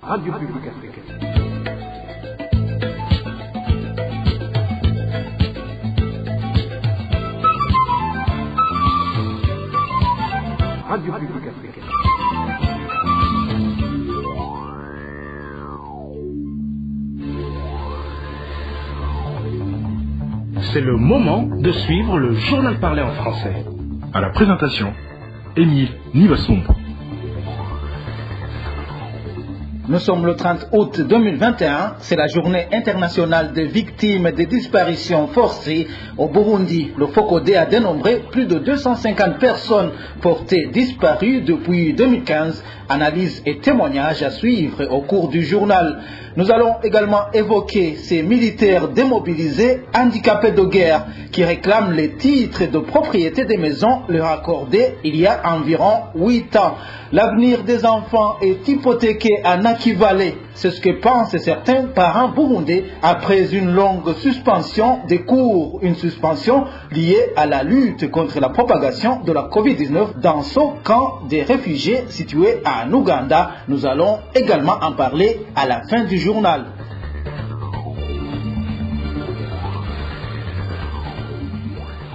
Radio Publique Africaine. Radio Publique Africaine. C'est le moment de suivre le journal parlé en français. À la présentation, Émile Nivasumbo. Nous sommes le 30 août 2021, c'est la journée internationale des victimes des disparitions forcées au Burundi. Le FOCODE a dénombré plus de 250 personnes portées disparues depuis 2015. Analyse et témoignages à suivre au cours du journal. Nous allons également évoquer ces militaires démobilisés, handicapés de guerre, qui réclament les titres de propriété des maisons leur accordés il y a environ 8 ans. L'avenir des enfants est hypothéqué à Naki Valley. C'est ce que pensent certains parents burundais après une longue suspension des cours. Une suspension liée à la lutte contre la propagation de la Covid-19 dans ce camp des réfugiés situé en Ouganda. Nous allons également en parler à la fin du journal.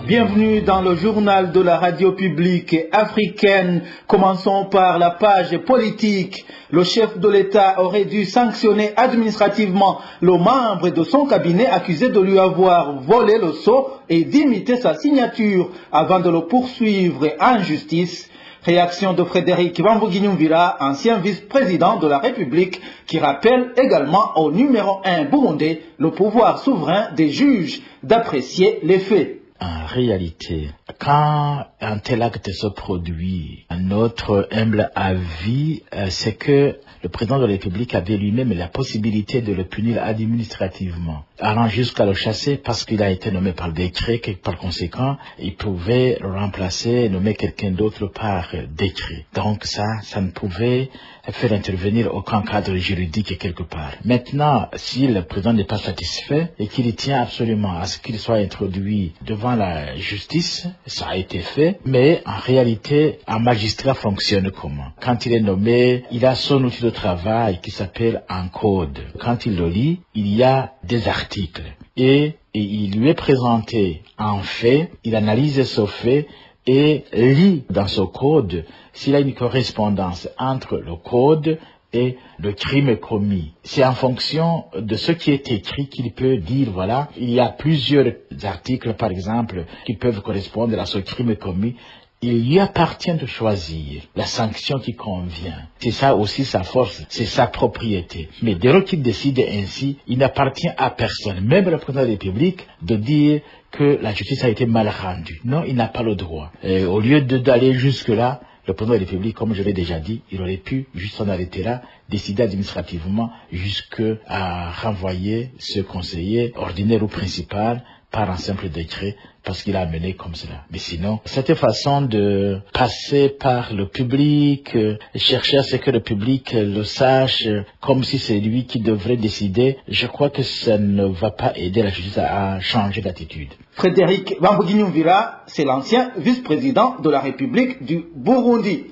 Bienvenue dans le journal de la radio publique africaine. Commençons par la page politique. Le chef de l'État aurait dû sanctionner administrativement le membre de son cabinet accusé de lui avoir volé le sceau et d'imiter sa signature avant de le poursuivre en justice. Réaction de Frédéric Bambougui-Nyumvira, ancien vice-président de la République, qui rappelle également au numéro 1 burundais le pouvoir souverain des juges d'apprécier les faits. En réalité, quand un tel acte se produit, notre humble avis, c'est que le président de la République avait lui-même la possibilité de le punir administrativement, allant jusqu'à le chasser parce qu'il a été nommé par décret, et par conséquent, il pouvait le remplacer, nommer quelqu'un d'autre par décret. Donc ça ne pouvait faire intervenir aucun cadre juridique quelque part. Maintenant, si le président n'est pas satisfait et qu'il tient absolument à ce qu'il soit introduit devant la justice, ça a été fait, mais en réalité, un magistrat fonctionne comment? Quand il est nommé, il a son outil de travail qui s'appelle un code. Quand il le lit, il y a des articles et il lui est présenté un fait, il analyse ce fait et lit dans ce code s'il y a une correspondance entre le code et le crime commis. C'est en fonction de ce qui est écrit qu'il peut dire, voilà, il y a plusieurs articles, par exemple, qui peuvent correspondre à ce crime commis. Il lui appartient de choisir la sanction qui convient. C'est ça aussi sa force, c'est sa propriété. Mais dès lors qu'il décide ainsi, il n'appartient à personne, même le président de la République, de dire que la justice a été mal rendue. Non, il n'a pas le droit. Et au lieu d'aller jusque-là, le président de la République, comme je l'ai déjà dit, il aurait pu juste en arrêter là, décider administrativement jusqu'à renvoyer ce conseiller ordinaire ou principal par un simple décret parce qu'il a amené comme cela. Mais sinon, cette façon de passer par le public, chercher à ce que le public le sache comme si c'est lui qui devrait décider, je crois que ça ne va pas aider la justice à changer d'attitude. Frédéric Bambougui-Nyumvira, c'est l'ancien vice-président de la République du Burundi.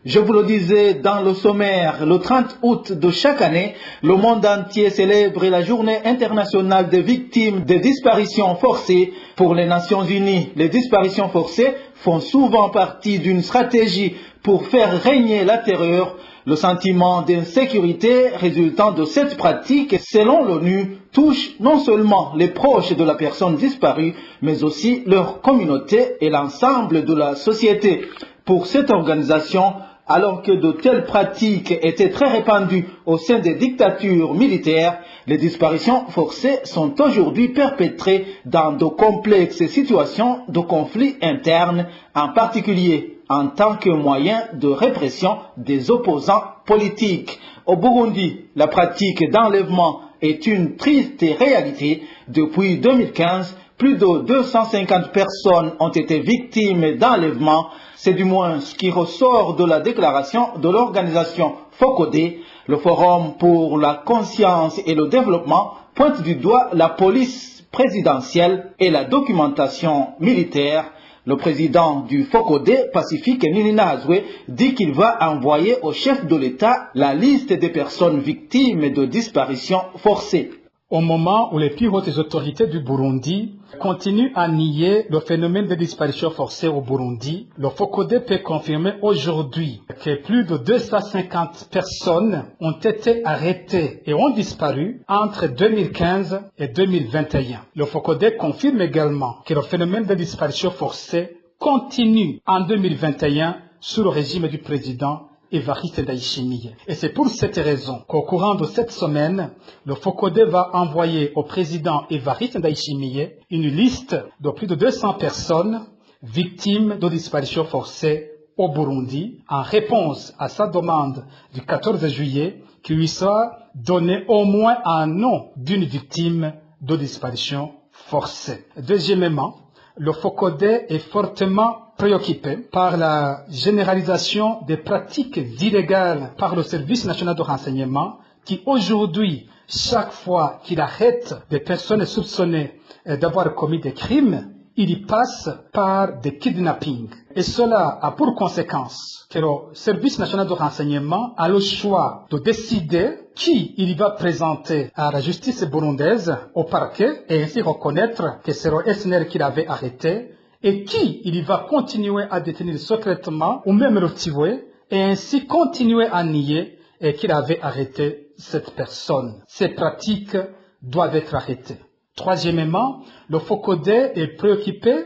Je vous le disais dans le sommaire, le 30 août de chaque année, le monde entier célèbre la journée internationale des victimes des disparitions forcées. Pour les Nations Unies, les disparitions forcées font souvent partie d'une stratégie pour faire régner la terreur. Le sentiment d'insécurité résultant de cette pratique, selon l'ONU, touche non seulement les proches de la personne disparue, mais aussi leur communauté et l'ensemble de la société. Pour cette organisation, alors que de telles pratiques étaient très répandues au sein des dictatures militaires, les disparitions forcées sont aujourd'hui perpétrées dans de complexes situations de conflits internes, en particulier en tant que moyen de répression des opposants politiques. Au Burundi, la pratique d'enlèvement est une triste réalité. Depuis 2015, plus de 250 personnes ont été victimes d'enlèvement. C'est du moins ce qui ressort de la déclaration de l'organisation FOCODE. Le Forum pour la conscience et le développement pointe du doigt la police présidentielle et la documentation militaire. Le président du FOCODE, Pacifique Nininaazwe, dit qu'il va envoyer au chef de l'État la liste des personnes victimes de disparitions forcées. Au moment où les plus hautes autorités du Burundi continuent à nier le phénomène de disparition forcée au Burundi, le FOCODE peut confirmer aujourd'hui que plus de 250 personnes ont été arrêtées et ont disparu entre 2015 et 2021. Le FOCODE confirme également que le phénomène de disparition forcée continue en 2021 sous le régime du président Evariste Ndayishimiye. Et c'est pour cette raison qu'au courant de cette semaine, le FOCODE va envoyer au président Evariste Ndayishimiye une liste de plus de 200 personnes victimes de disparition forcée au Burundi en réponse à sa demande du 14 juillet qu'il lui soit donné au moins un nom d'une victime de disparition forcée. Deuxièmement, le FOCODE est fortement préoccupé par la généralisation des pratiques illégales par le Service national de renseignement qui aujourd'hui, chaque fois qu'il arrête des personnes soupçonnées d'avoir commis des crimes, il y passe par des kidnappings. Et cela a pour conséquence que le Service national de renseignement a le choix de décider qui il va présenter à la justice burundaise, au parquet, et ainsi reconnaître que c'est le SNR qui l'avait arrêté, et qui il va continuer à détenir secrètement ou même le tuer, et ainsi continuer à nier qu'il avait arrêté cette personne. Ces pratiques doivent être arrêtées. Troisièmement, le FOCODE est préoccupé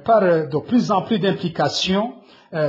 par de plus en plus d'implications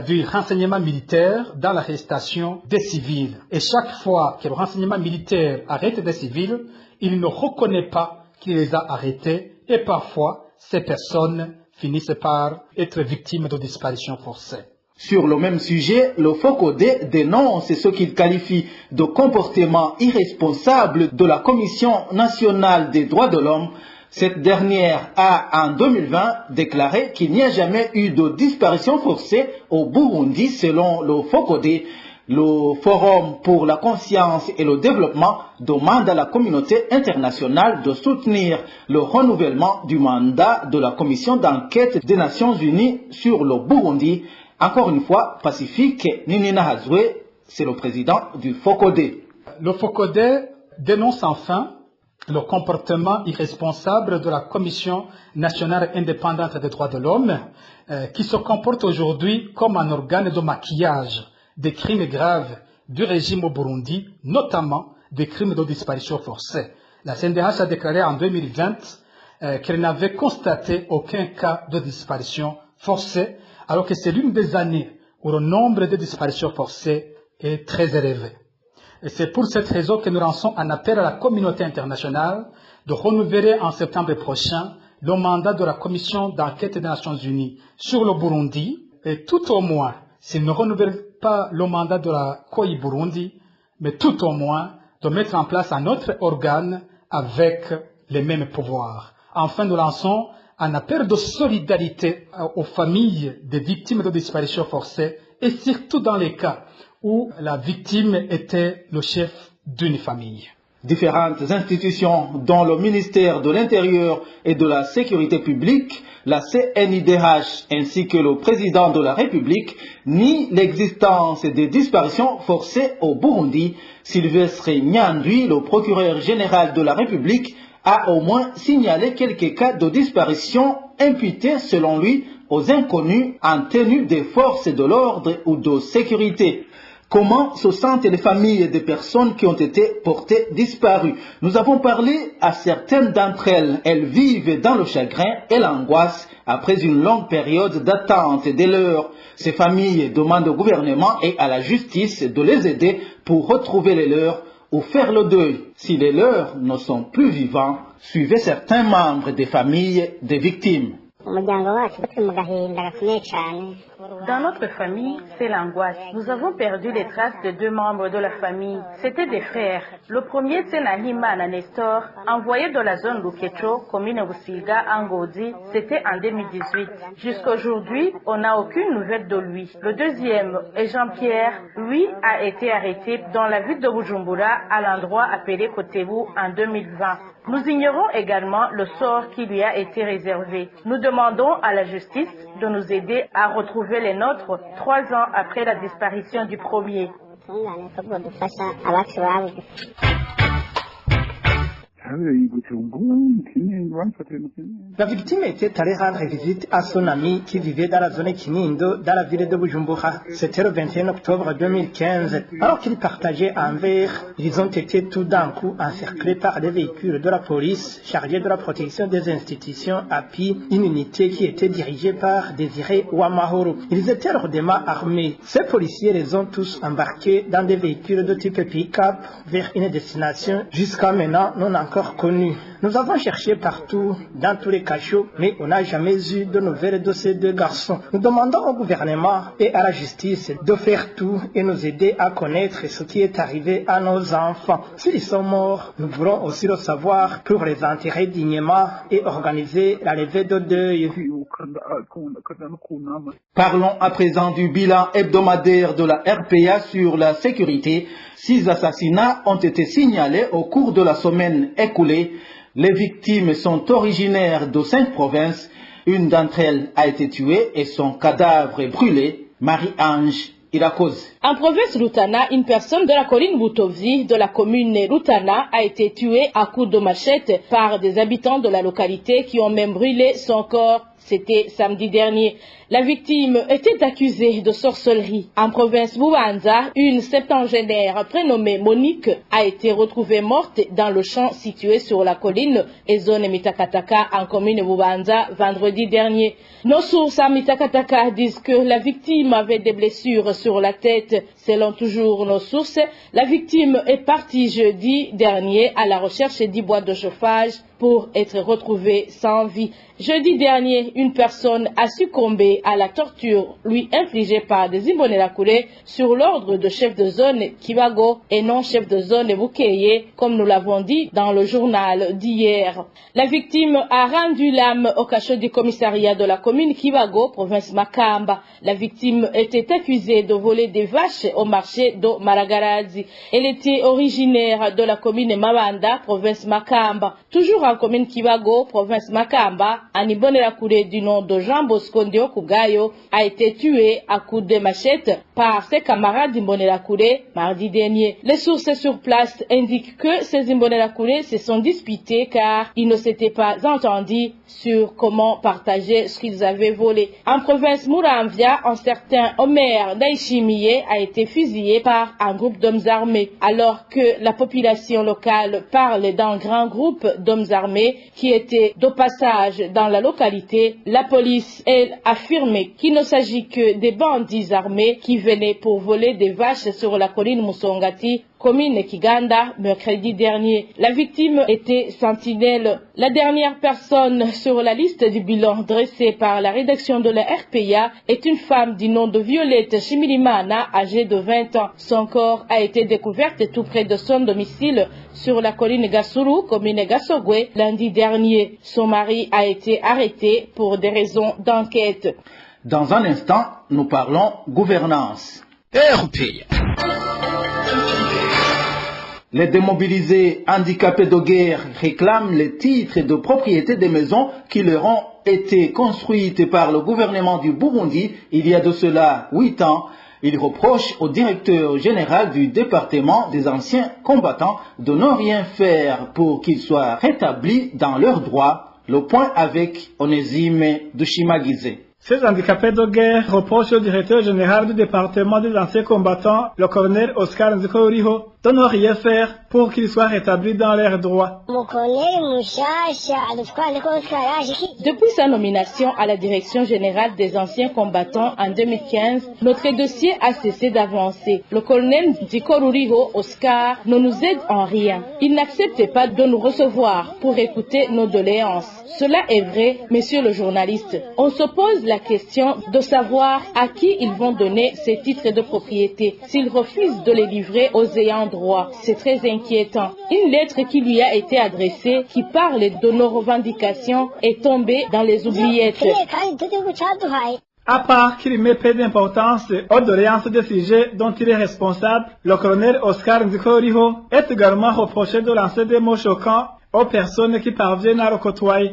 du renseignement militaire dans l'arrestation des civils. Et chaque fois que le renseignement militaire arrête des civils, il ne reconnaît pas qu'il les a arrêtés et parfois ces personnes finissent par être victimes de disparitions forcées. Sur le même sujet, le FOCODE dénonce ce qu'il qualifie de comportement irresponsable de la Commission nationale des droits de l'homme. Cette dernière a, en 2020, déclaré qu'il n'y a jamais eu de disparition forcée au Burundi selon le FOCODE. Le Forum pour la conscience et le développement demande à la communauté internationale de soutenir le renouvellement du mandat de la commission d'enquête des Nations Unies sur le Burundi. Encore une fois, Pacifique Nininaazwe, c'est le président du FOCODE. Le FOCODE dénonce enfin le comportement irresponsable de la Commission nationale indépendante des droits de l'homme, qui se comporte aujourd'hui comme un organe de maquillage des crimes graves du régime au Burundi, notamment des crimes de disparition forcée. La CNDH a déclaré en 2020 qu'elle n'avait constaté aucun cas de disparition forcée, alors que c'est l'une des années où le nombre de disparitions forcées est très élevé. Et c'est pour cette raison que nous lançons un appel à la communauté internationale de renouveler en septembre prochain le mandat de la commission d'enquête des Nations Unies sur le Burundi, et tout au moins, s'il ne renouvelle pas le mandat de la COI Burundi, mais tout au moins de mettre en place un autre organe avec les mêmes pouvoirs. Enfin, nous lançons un appel de solidarité aux familles des victimes de disparition forcée et surtout dans les cas où la victime était le chef d'une famille. Différentes institutions, dont le ministère de l'Intérieur et de la Sécurité publique, la CNIDH ainsi que le président de la République, nient l'existence des disparitions forcées au Burundi. Sylvestre Nyandwi, le procureur général de la République, a au moins signalé quelques cas de disparition imputés selon lui aux inconnus en tenue des forces de l'ordre ou de sécurité. Comment se sentent les familles des personnes qui ont été portées disparues? Nous avons parlé à certaines d'entre elles. Elles vivent dans le chagrin et l'angoisse après une longue période d'attente des leurs. Ces familles demandent au gouvernement et à la justice de les aider pour retrouver les leurs ou faire le deuil. Si les leurs ne sont plus vivants, suivez certains membres des familles des victimes. umuryango wacu turi mu gahinda gakomeye cyane Dans notre famille, c'est l'angoisse. Nous avons perdu les traces de 2 membres de la famille. C'étaient des frères. Le premier, c'est Nahimana Nestor, envoyé de la zone Lukecho, commune Busiga, Angodi. C'était en 2018. Jusqu'à aujourd'hui, on n'a aucune nouvelle de lui. Le deuxième est Jean-Pierre. Lui a été arrêté dans la ville de Bujumbura à l'endroit appelé Kotebu en 2020. Nous ignorons également le sort qui lui a été réservé. Nous demandons à la justice de nous aider à retrouver les nôtres 3 ans après la disparition du premier. La victime était allée rendre visite à son ami qui vivait dans la zone Kinindo, dans la ville de Bujumbura. C'était le 21 octobre 2015. Alors qu'ils partageaient un verre, ils ont été tout d'un coup encerclés par des véhicules de la police chargés de la protection des institutions API, une unité qui était dirigée par Désiré Ouamahoro. Ils étaient lourdement armés. Ces policiers les ont tous embarqués dans des véhicules de type pick-up vers une destination jusqu'à maintenant non encore connue. Nous avons cherché partout, dans tous les cachots, mais on n'a jamais eu de nouvelles de ces 2 garçons. Nous demandons au gouvernement et à la justice de faire tout et nous aider à connaître ce qui est arrivé à nos enfants. S'ils sont morts, nous voulons aussi le savoir pour les enterrer dignement et organiser la levée de deuil. Parlons à présent du bilan hebdomadaire de la RPA sur la sécurité. 6 assassinats ont été signalés au cours de la semaine écoulée. Les victimes sont originaires de 5 provinces. Une d'entre elles a été tuée et son cadavre est brûlé. Marie-Ange Irakoze. En province Rutana, une personne de la colline Butovzi de la commune Rutana a été tuée à coups de machette par des habitants de la localité qui ont même brûlé son corps. C'était samedi dernier. La victime était accusée de sorcellerie. En province Bubanza, une septangénaire prénommée Monique a été retrouvée morte dans le champ situé sur la colline et zone Mitakataka en commune Bubanza vendredi dernier. Nos sources à Mitakataka disent que la victime avait des blessures sur la tête. Selon toujours nos sources, la victime est partie jeudi dernier à la recherche du bois de chauffage pour être retrouvée sans vie. Jeudi dernier, une personne a succombé à la torture lui infligée par des Imbonerakure sur l'ordre de chef de zone Kibago et non chef de zone Bukeye, comme nous l'avons dit dans le journal d'hier. La victime a rendu l'âme au cachot du commissariat de la commune Kibago, province Makamba. La victime était accusée de voler des vaches au marché de Maragarazi. Elle était originaire de la commune Mabanda, province Makamba. Toujours en commune Kibago, province Makamba, un Imbonerakure du nom de Jean Bosco Ndiokugayo a été tué à coups de machette par ses camarades d'Imbonerakure mardi dernier. Les sources sur place indiquent que ces Imbonerakure se sont disputés car ils ne s'étaient pas entendus sur comment partager ce qu'ils avaient volé. En province Muramvia, un certain Omer Daishimiye a été fusillé par un groupe d'hommes armés. Alors que la population locale parle d'un grand groupe d'hommes armés qui étaient de passage dans la localité, la police, elle, affirmé qu'il ne s'agit que des bandits armés qui venaient pour voler des vaches sur la colline Musongati, commune Kiganda, mercredi dernier. La victime était Sentinelle. La dernière personne sur la liste du bilan dressé par la rédaction de la RPA est une femme du nom de Violette Chimilimana, âgée de 20 ans. Son corps a été découvert tout près de son domicile sur la colline Gasuru, commune Gasogwe, lundi dernier. Son mari a été arrêté pour des raisons d'enquête. Dans un instant, nous parlons gouvernance. RPA. Les démobilisés handicapés de guerre réclament les titres de propriété des maisons qui leur ont été construites par le gouvernement du Burundi il y a de cela 8 ans. Ils reprochent au directeur général du département des anciens combattants de ne rien faire pour qu'ils soient rétablis dans leurs droits. Le point avec Onésime Dushimagize. Ces handicapés de guerre reprochent au directeur général du département des anciens combattants, le colonel Oscar Nzikouriho, de ne rien faire pour qu'ils soient rétablis dans leurs droits. Depuis sa nomination à la direction générale des anciens combattants en 2015, notre dossier a cessé d'avancer. Le colonel Ndikoruriho Oscar ne nous aide en rien. Il n'accepte pas de nous recevoir pour écouter nos doléances. Cela est vrai, monsieur le journaliste. On se pose la question de savoir à qui ils vont donner ces titres de propriété, s'ils refusent de les livrer aux ayants droit. C'est très inquiétant. Une lettre qui lui a été adressée, qui parle de nos revendications, est tombée dans les oubliettes. À part qu'il met peu d'importance aux doléances des sujets dont il est responsable, le colonel Oscar Ndikoruriho est également reproché de lancer des mots choquants aux personnes qui parviennent à le côtoyer.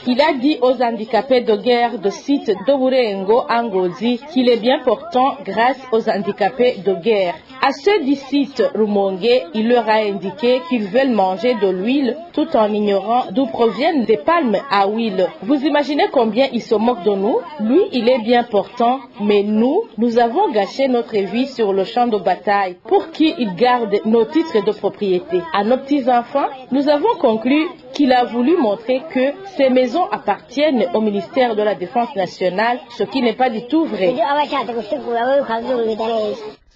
Il a dit aux handicapés de guerre de site de Burengo Ngozi qu'il est bien portant grâce aux handicapés de guerre. À ceux du site Rumonge, il leur a indiqué qu'ils veulent manger de l'huile tout en ignorant d'où proviennent des palmes à huile. Vous imaginez combien il se moque de nous? Lui, il est bien portant, mais nous avons gâché notre vie sur le champ de bataille pour qu'il garde nos titres de propriété. À nos petits-enfants, nous avons conclu qu'il a voulu montrer que ces maisons appartiennent au ministère de la Défense nationale, ce qui n'est pas du tout vrai.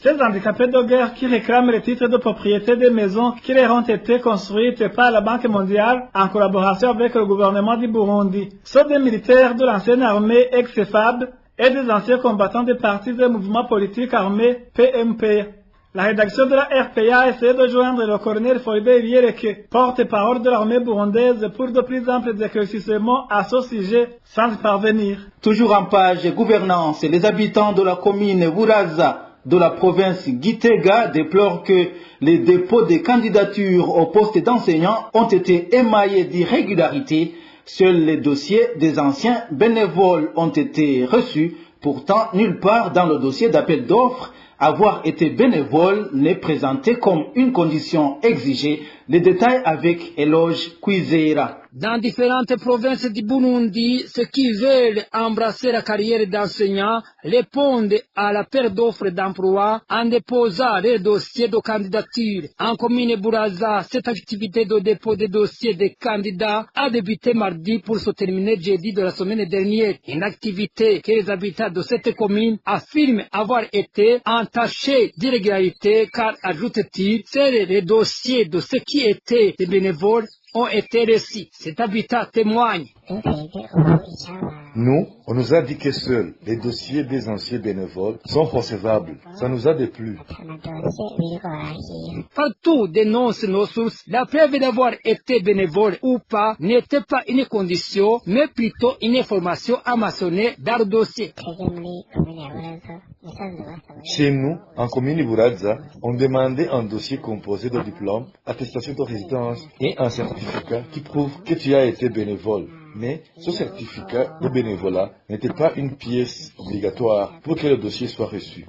Ces handicapés de guerre qui réclament les titres de propriété des maisons qui leur ont été construites par la Banque mondiale en collaboration avec le gouvernement du Burundi sont des militaires de l'ancienne armée ex-FAB et des anciens combattants des partis et mouvements politiques armés PMP. La rédaction de la RPA a essayé de joindre le colonel Foibe Viereke, porte-parole de l'armée burundaise, pour de plus amples éclaircissements à ce sujet, sans y parvenir. Toujours en page gouvernance, les habitants de la commune Buraza de la province Gitega déplorent que les dépôts des candidatures au poste d'enseignants ont été émaillés d'irrégularités. Seuls les dossiers des anciens bénévoles ont été reçus. Pourtant, nulle part dans le dossier d'appel d'offres, avoir été bénévole n'est présenté comme une condition exigée. Les détails avec Eloge Kwizera. Dans différentes provinces du Burundi, ceux qui veulent embrasser la carrière d'enseignant répondent à l'appel d'offres d'emploi en déposant les dossiers de candidature. En commune Buraza, cette activité de dépôt des dossiers des candidats a débuté mardi pour se terminer jeudi de la semaine dernière. Une activité que les habitants de cette commune affirment avoir été entachée d'irrégularité car, ajoute-t-il, seuls les dossiers de ceux qui étaient des bénévoles ont été reçus. Cet habitat témoigne. Nous, on nous a dit que seuls les dossiers des anciens bénévoles sont recevables. Ça nous a déplu. Partout dénoncent nos sources, la preuve d'avoir été bénévole ou pas n'était pas une condition, mais plutôt une information amassonnée dans le dossier. Chez nous, en commune Buraza, on demandait un dossier composé de diplôme, attestation de résidence et un certificat qui prouve que tu as été bénévole. Mais ce certificat de bénévolat n'était pas une pièce obligatoire pour que le dossier soit reçu.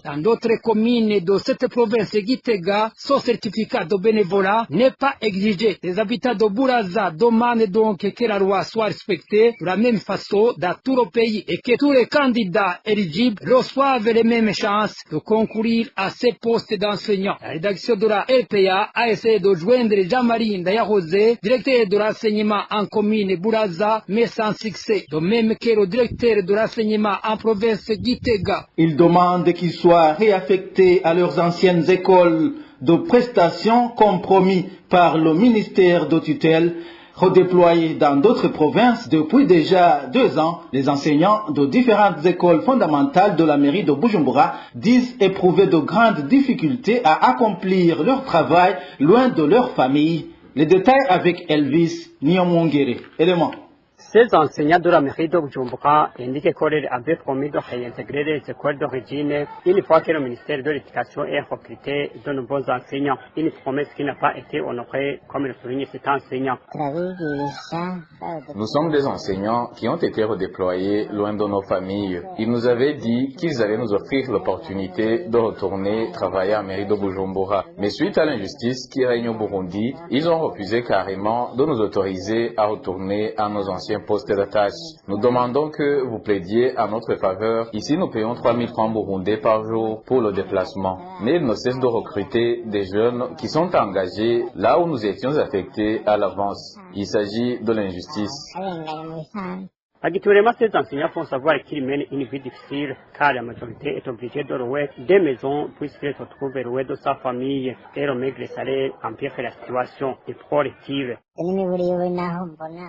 Dans d'autres communes de cette province Gitega, ce certificat de bénévolat n'est pas exigé. Les habitants de Buraza demandent donc que la loi soit respectée de la même façon dans tout le pays et que tous les candidats éligibles reçoivent les mêmes chances de concourir à ces postes d'enseignants. La rédaction de la RPA a essayé de joindre Jean-Marie Ndayahose, directeur de l'enseignement en commune Buraza, mais sans succès, de même que le directeur de l'enseignement en province Gitega. Ils demandent qu'ils soient réaffectés à leurs anciennes écoles de prestations compromis par le ministère de tutelle. Redéployés dans d'autres provinces depuis déjà 2 ans, les enseignants de différentes écoles fondamentales de la mairie de Bujumbura disent éprouver de grandes difficultés à accomplir leur travail loin de leur famille. Les détails avec Elvis Nyamwongere. Élément. Ces enseignants de la mairie de Bujumbura indiquent qu'ils avaient promis de réintégrer les écoles d'origine une fois que le ministère de l'Éducation ait recruté de nouveaux enseignants. Une promesse qui n'a pas été honorée, comme le souligne cet enseignant. Nous sommes des enseignants qui ont été redéployés loin de nos familles. Ils nous avaient dit qu'ils allaient nous offrir l'opportunité de retourner travailler à la mairie de Bujumbura. Mais suite à l'injustice qui règne au Burundi, ils ont refusé carrément de nous autoriser à retourner à nos anciens poste de tâche. Nous demandons que vous plaidiez à notre faveur. Ici, nous payons 3 000 francs burundais par jour pour le déplacement. Mais il ne cesse de recruter des jeunes qui sont engagés là où nous étions affectés à l'avance. Il s'agit de l'injustice. Habituellement, ces enseignants font savoir qu'ils mènent une vie difficile car la majorité est obligée de louer des maisons puisqu'ils se trouvent loin de sa famille et le maigre salaire empire la situation déplorable.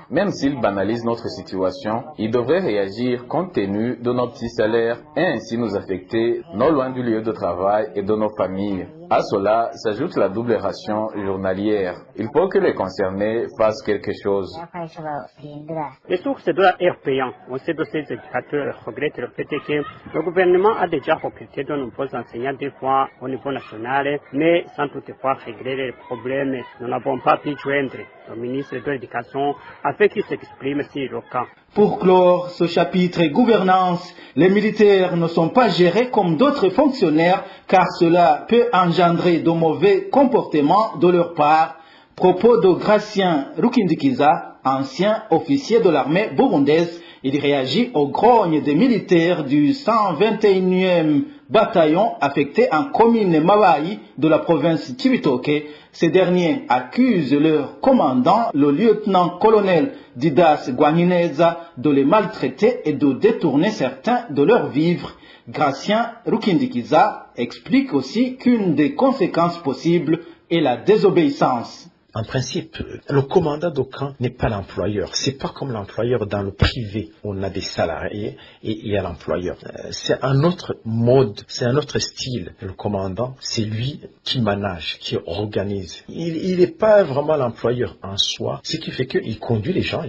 Même s'ils banalisent notre situation, ils devraient réagir compte tenu de nos petits salaires et ainsi nous affecter non loin du lieu de travail et de nos familles. À cela s'ajoute la double ration journalière. Il faut que les concernés fassent quelque chose. Les sources de la RPA, on sait de ces indicateurs, regrettent le fait que le gouvernement a déjà recruté de nombreux enseignants des fois au niveau national, mais sans toutefois régler les problèmes. Nous n'avons pas pu joindre le ministre de l'Éducation afin qu'il s'exprime sur le cas. Pour clore ce chapitre gouvernance, les militaires ne sont pas gérés comme d'autres fonctionnaires car cela peut engendrer de mauvais comportements de leur part. Propos de Gratien Rukindikiza, ancien officier de l'armée burundaise. Il réagit aux grognes des militaires du 121e bataillon affecté en commune Mabayi de la province Cibitoke. Ces derniers accusent leur commandant, le lieutenant-colonel Didas Gwanineza, de les maltraiter et de détourner certains de leurs vivres. Gratien Rukindikiza explique aussi qu'une des conséquences possibles est la désobéissance. En principe, le commandant de camp n'est pas l'employeur. C'est pas comme l'employeur dans le privé. On a des salariés et il y a l'employeur. C'est un autre mode, c'est un autre style. Le commandant, c'est lui qui manage, qui organise. Il n'est pas vraiment l'employeur en soi. Ce qui fait qu'il conduit les gens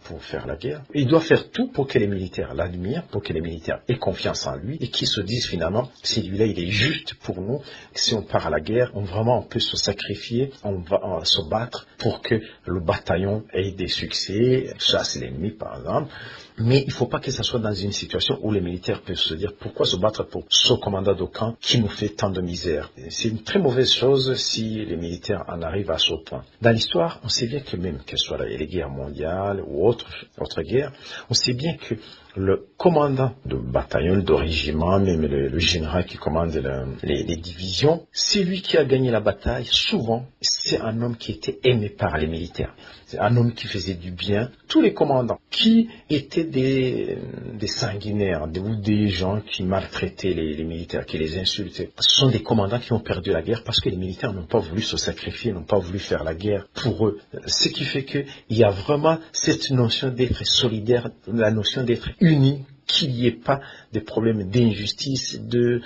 pour faire la guerre. Il doit faire tout pour que les militaires l'admirent, pour que les militaires aient confiance en lui et qu'ils se disent finalement, celui-là, il est juste pour nous. Si on part à la guerre, on peut se sacrifier, on va se battre pour que le bataillon ait des succès, chasse l'ennemi par exemple. Mais il ne faut pas que ça soit dans une situation où les militaires peuvent se dire pourquoi se battre pour ce commandant de camp qui nous fait tant de misère. C'est une très mauvaise chose si les militaires en arrivent à ce point. Dans l'histoire, on sait bien que même que ce soit les guerres mondiales ou autres guerres, on sait bien que le commandant de bataillon, de régiment, même le général qui commande les divisions, c'est lui qui a gagné la bataille. Souvent, c'est un homme qui était aimé par les militaires. C'est un homme qui faisait du bien. Tous les commandants qui étaient des sanguinaires ou des gens qui maltraitaient les militaires, qui les insultaient, ce sont des commandants qui ont perdu la guerre parce que les militaires n'ont pas voulu se sacrifier, n'ont pas voulu faire la guerre pour eux. Ce qui fait qu'il y a vraiment cette notion d'être solidaire, la notion d'être unis, qu'il n'y ait pas de problèmes d'injustice, de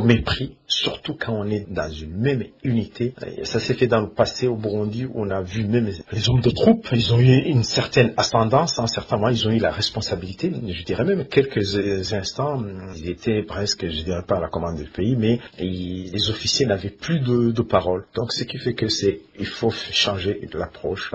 mépris, surtout quand on est dans une même unité. Ça s'est fait dans le passé au Burundi où on a vu même les hommes de troupes, ils ont eu une certaine ascendance, en certains moments ils ont eu la responsabilité, je dirais même quelques instants, ils étaient presque, je dirais pas à la commande du pays, mais les officiers n'avaient plus de parole. Donc ce qui fait que il faut changer l'approche,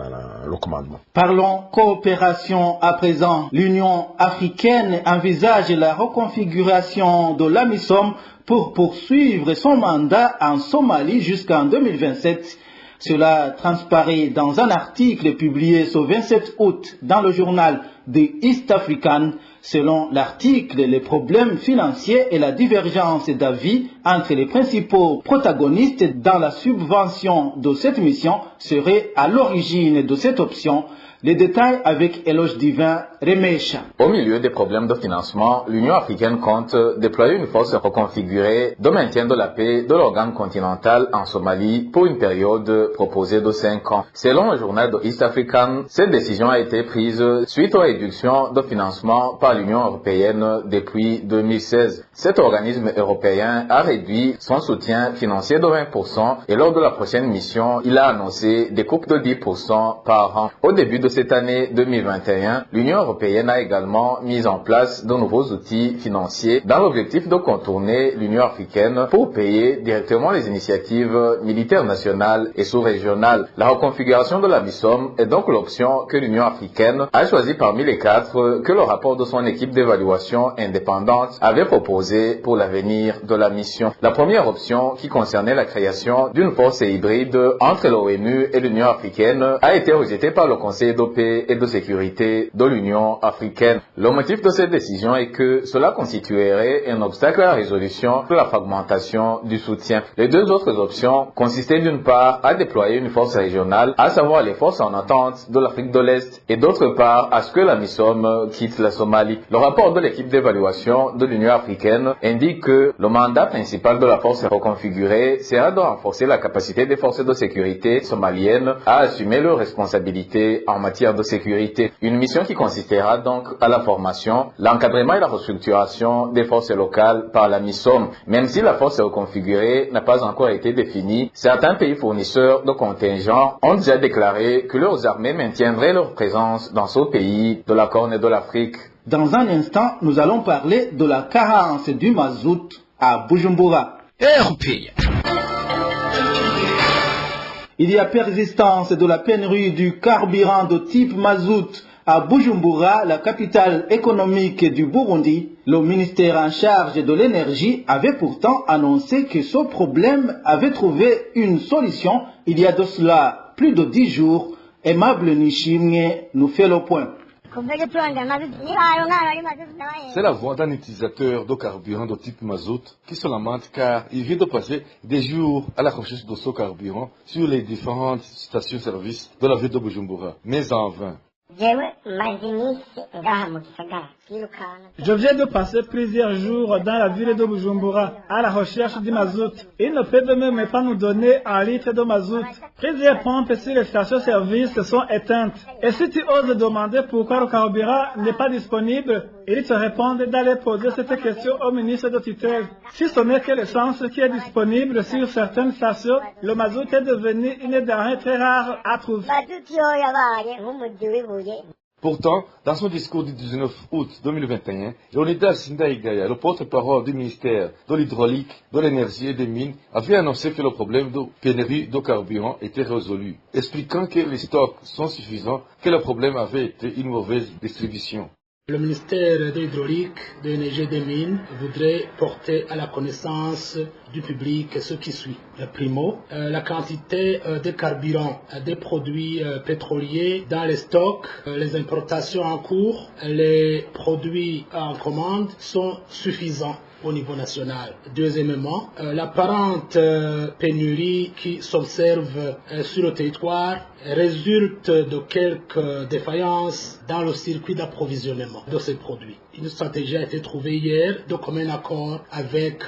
le commandement. Parlons coopération à présent. L'Union africaine envisage la reconfiguration de l'AMISOM pour poursuivre son mandat en Somalie jusqu'en 2027. Cela transparaît dans un article publié ce 27 août dans le journal The East African. Selon l'article, les problèmes financiers et la divergence d'avis entre les principaux protagonistes dans la subvention de cette mission seraient à l'origine de cette option. Les détails avec Eloge Divin Remesha. Au milieu des problèmes de financement, l'Union africaine compte déployer une force reconfigurée de maintien de la paix de l'organe continental en Somalie pour une période proposée de 5 ans. Selon le journal de East African, cette décision a été prise suite aux réductions de financement par l'Union européenne depuis 2016. Cet organisme européen a réduit son soutien financier de 20% et lors de la prochaine mission, il a annoncé des coupes de 10% par an. Au début de cette année 2021, l'Union européenne a également mis en place de nouveaux outils financiers dans l'objectif de contourner l'Union africaine pour payer directement les initiatives militaires nationales et sous-régionales. La reconfiguration de la MISOM est donc l'option que l'Union africaine a choisie parmi les 4 que le rapport de son équipe d'évaluation indépendante avait proposé pour l'avenir de la mission. La première option, qui concernait la création d'une force hybride entre l'ONU et l'Union africaine, a été rejetée par le Conseil de de paix et de sécurité de l'Union africaine. Le motif de cette décision est que cela constituerait un obstacle à la résolution de la fragmentation du soutien. Les deux autres options consistaient d'une part à déployer une force régionale, à savoir les forces en attente de l'Afrique de l'Est, et d'autre part à ce que la MISOM quitte la Somalie. Le rapport de l'équipe d'évaluation de l'Union africaine indique que le mandat principal de la force reconfigurée sera de renforcer la capacité des forces de sécurité somaliennes à assumer leurs responsabilités en matière de sécurité. Une mission qui consistera donc à la formation, l'encadrement et la restructuration des forces locales par la MISOM. Même si la force reconfigurée n'a pas encore été définie, certains pays fournisseurs de contingents ont déjà déclaré que leurs armées maintiendraient leur présence dans ce pays de la Corne de l'Afrique. Dans un instant, nous allons parler de la carence du mazout à Bujumbura. Il y a persistance de la pénurie du carburant de type mazout à Bujumbura, la capitale économique du Burundi. Le ministère en charge de l'énergie avait pourtant annoncé que ce problème avait trouvé une solution il y a de cela plus de 10 jours. Aimable Nishimwe nous fait le point. C'est la voix d'un utilisateur de carburant de type mazout qui se lamente car il vient de passer des jours à la recherche de ce carburant sur les différentes stations-service de la ville de Bujumbura, mais en vain. Je viens de passer plusieurs jours dans la ville de Bujumbura à la recherche du mazout. Ils ne peuvent même pas nous donner un litre de mazout. Plusieurs pompes sur les stations-service sont éteintes. Et si tu oses demander pourquoi le carburant n'est pas disponible, ils te répondent d'aller poser cette question au ministre de tutelle. Si ce n'est que l'essence qui est disponible sur certaines stations, le mazout est devenu une denrée très rare à trouver. Pourtant, dans son discours du 19 août 2021, Leonidas Sindaigaya, le porte-parole du ministère de l'Hydraulique, de l'Énergie et des Mines, avait annoncé que le problème de pénurie de carburant était résolu, expliquant que les stocks sont suffisants, que le problème avait été une mauvaise distribution. Le ministère de l'Hydraulique, de l'Énergie et des Mines voudrait porter à la connaissance du public ce qui suit. Primo, la quantité de carburant des produits pétroliers dans les stocks, les importations en cours, les produits en commande sont suffisants au niveau national. Deuxièmement, l'apparente pénurie qui s'observe sur le territoire résulte de quelques défaillances dans le circuit d'approvisionnement de ces produits. Une stratégie a été trouvée hier de commun accord avec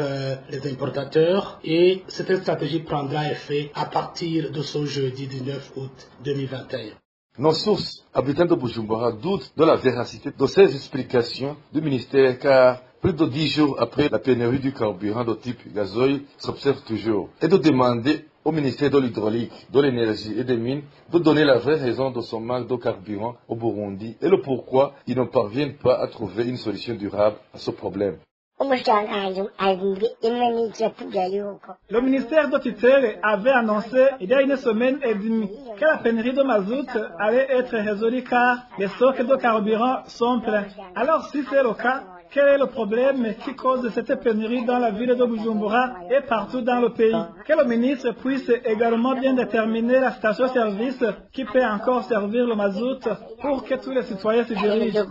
les importateurs et cette stratégie prendra effet à partir de ce jeudi 19 août 2021. Nos sources habitantes de Bujumbura doutent de la véracité de ces explications du ministère car plus de 10 jours après la pénurie du carburant de type gazoil s'observe toujours et de demander au ministère de l'Hydraulique, de l'Énergie et des Mines de donner la vraie raison de son manque de carburant au Burundi et le pourquoi ils ne parviennent pas à trouver une solution durable à ce problème. Le ministère de tutelle avait annoncé il y a une semaine et demie que la pénurie de mazout allait être résolue car les stocks de carburant sont pleins. Alors si c'est le cas, quel est le problème qui cause cette pénurie dans la ville de Bujumbura et partout dans le pays? Que le ministre puisse également bien déterminer la station-service qui peut encore servir le mazout pour que tous les citoyens se dirigent.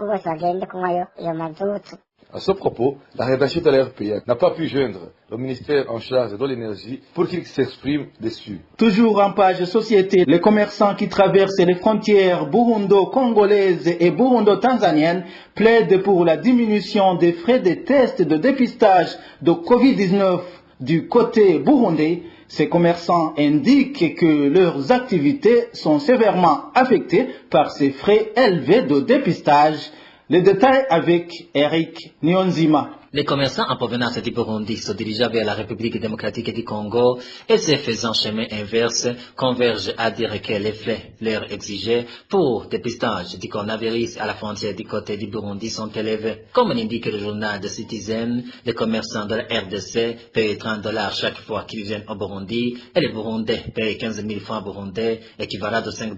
À ce propos, la rédaction de la RPA n'a pas pu joindre le ministère en charge de l'énergie pour qu'il s'exprime dessus. Toujours en page société, les commerçants qui traversent les frontières burundo-congolaises et burundo-tanzaniennes plaident pour la diminution des frais des tests de dépistage de Covid-19 du côté burundais. Ces commerçants indiquent que leurs activités sont sévèrement affectées par ces frais élevés de dépistage. Les détails avec Eric Nyonzima. Les commerçants en provenance du Burundi se dirigeant vers la République démocratique du Congo et se faisant chemin inverse convergent à dire que les frais leur exigés pour dépistage du coronavirus à la frontière du côté du Burundi sont élevés. Comme l'indique le journal de Citizen, les commerçants de la RDC payent $30 chaque fois qu'ils viennent au Burundi et les Burundais payent 15 000 francs burundais, équivalent de $5.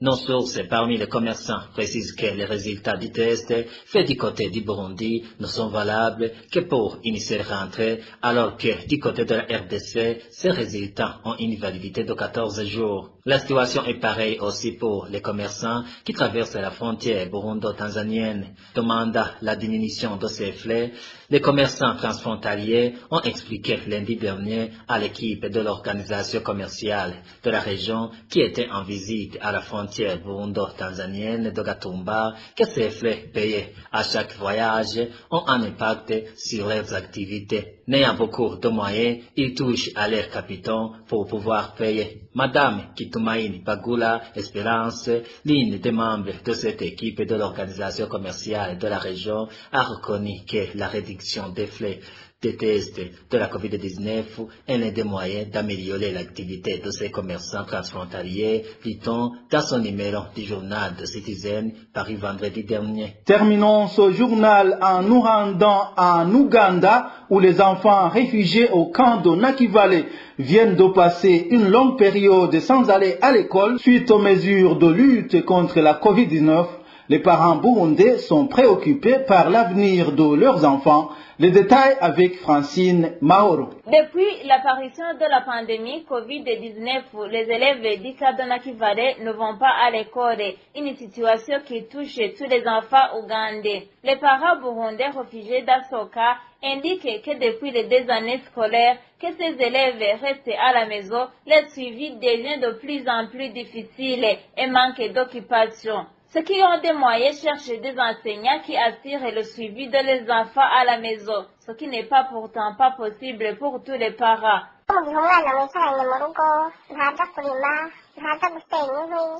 Nos sources parmi les commerçants précisent que les résultats du test faits du côté du Burundi ne sont valables semble que pour initier la rentrée, alors que du côté de la RDC, ces résultats ont une validité de 14 jours. La situation est pareille aussi pour les commerçants qui traversent la frontière burundo-tanzanienne. Demandant la diminution de ces flux, les commerçants transfrontaliers ont expliqué lundi dernier à l'équipe de l'organisation commerciale de la région qui était en visite à la frontière burundo-tanzanienne de Gatumba que ces flux payés à chaque voyage ont un impact sur leurs activités. N'ayant beaucoup de moyens, ils touchent à leurs capitaux pour pouvoir payer. Madame Kitumaini Bagula Espérance, l'une des membres de cette équipe de l'organisation commerciale de la région, a reconnu que la réduction des flux des tests de la COVID-19 est l'un des moyens d'améliorer l'activité de ces commerçants transfrontaliers, dit-on dans son numéro du journal de Citizen paru vendredi dernier. Terminons ce journal en nous rendant en Ouganda, où les enfants réfugiés au camp de Nakivale viennent de passer une longue période sans aller à l'école suite aux mesures de lutte contre la COVID-19. Les parents burundais sont préoccupés par l'avenir de leurs enfants. Les détails avec Francine Maoro. Depuis l'apparition de la pandémie COVID-19, les élèves du camp de Nakivale ne vont pas à l'école. Une situation qui touche tous les enfants ougandais. Les parents burundais réfugiés d'Asoka indiquent que depuis les 2 années scolaires que ces élèves restent à la maison, le suivi devient de plus en plus difficile et manque d'occupation. Ceux qui ont des moyens cherchent des enseignants qui assurent le suivi de leurs enfants à la maison, ce qui n'est pas pourtant pas possible pour tous les parents.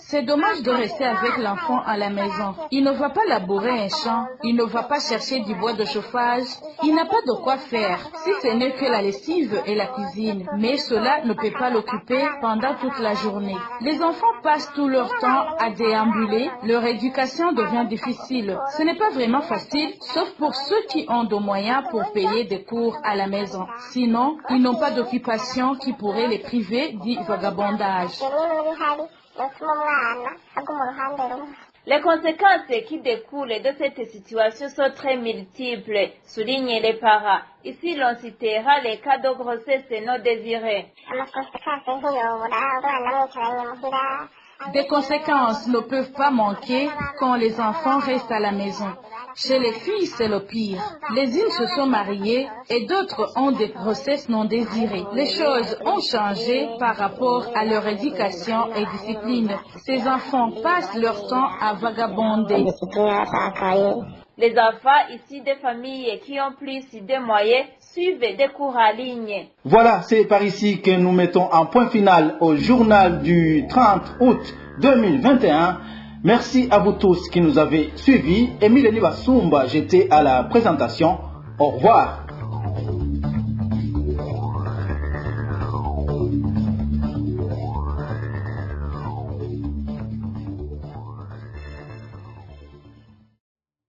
C'est dommage de rester avec l'enfant à la maison. Il ne va pas labourer un champ, il ne va pas chercher du bois de chauffage, il n'a pas de quoi faire, si ce n'est que la lessive et la cuisine. Mais cela ne peut pas l'occuper pendant toute la journée. Les enfants passent tout leur temps à déambuler, leur éducation devient difficile. Ce n'est pas vraiment facile, sauf pour ceux qui ont des moyens pour payer des cours à la maison. Sinon, ils n'ont pas d'occupation qui pourrait les priver du vagabondage. Les conséquences qui découlent de cette situation sont très multiples, soulignent les parents. Ici, l'on citera les cas de grossesse non désirée. Des conséquences ne peuvent pas manquer quand les enfants restent à la maison. Chez les filles, c'est le pire. Les unes se sont mariées et d'autres ont des grossesses non désirées. Les choses ont changé par rapport à leur éducation et discipline. Ces enfants passent leur temps à vagabonder. Les enfants issus des familles qui ont plus de moyens suivent des cours en ligne. Voilà, c'est par ici que nous mettons un point final au journal du 30 août 2021. Merci à vous tous qui nous avez suivis. Emile Nibasumba, j'étais à la présentation. Au revoir.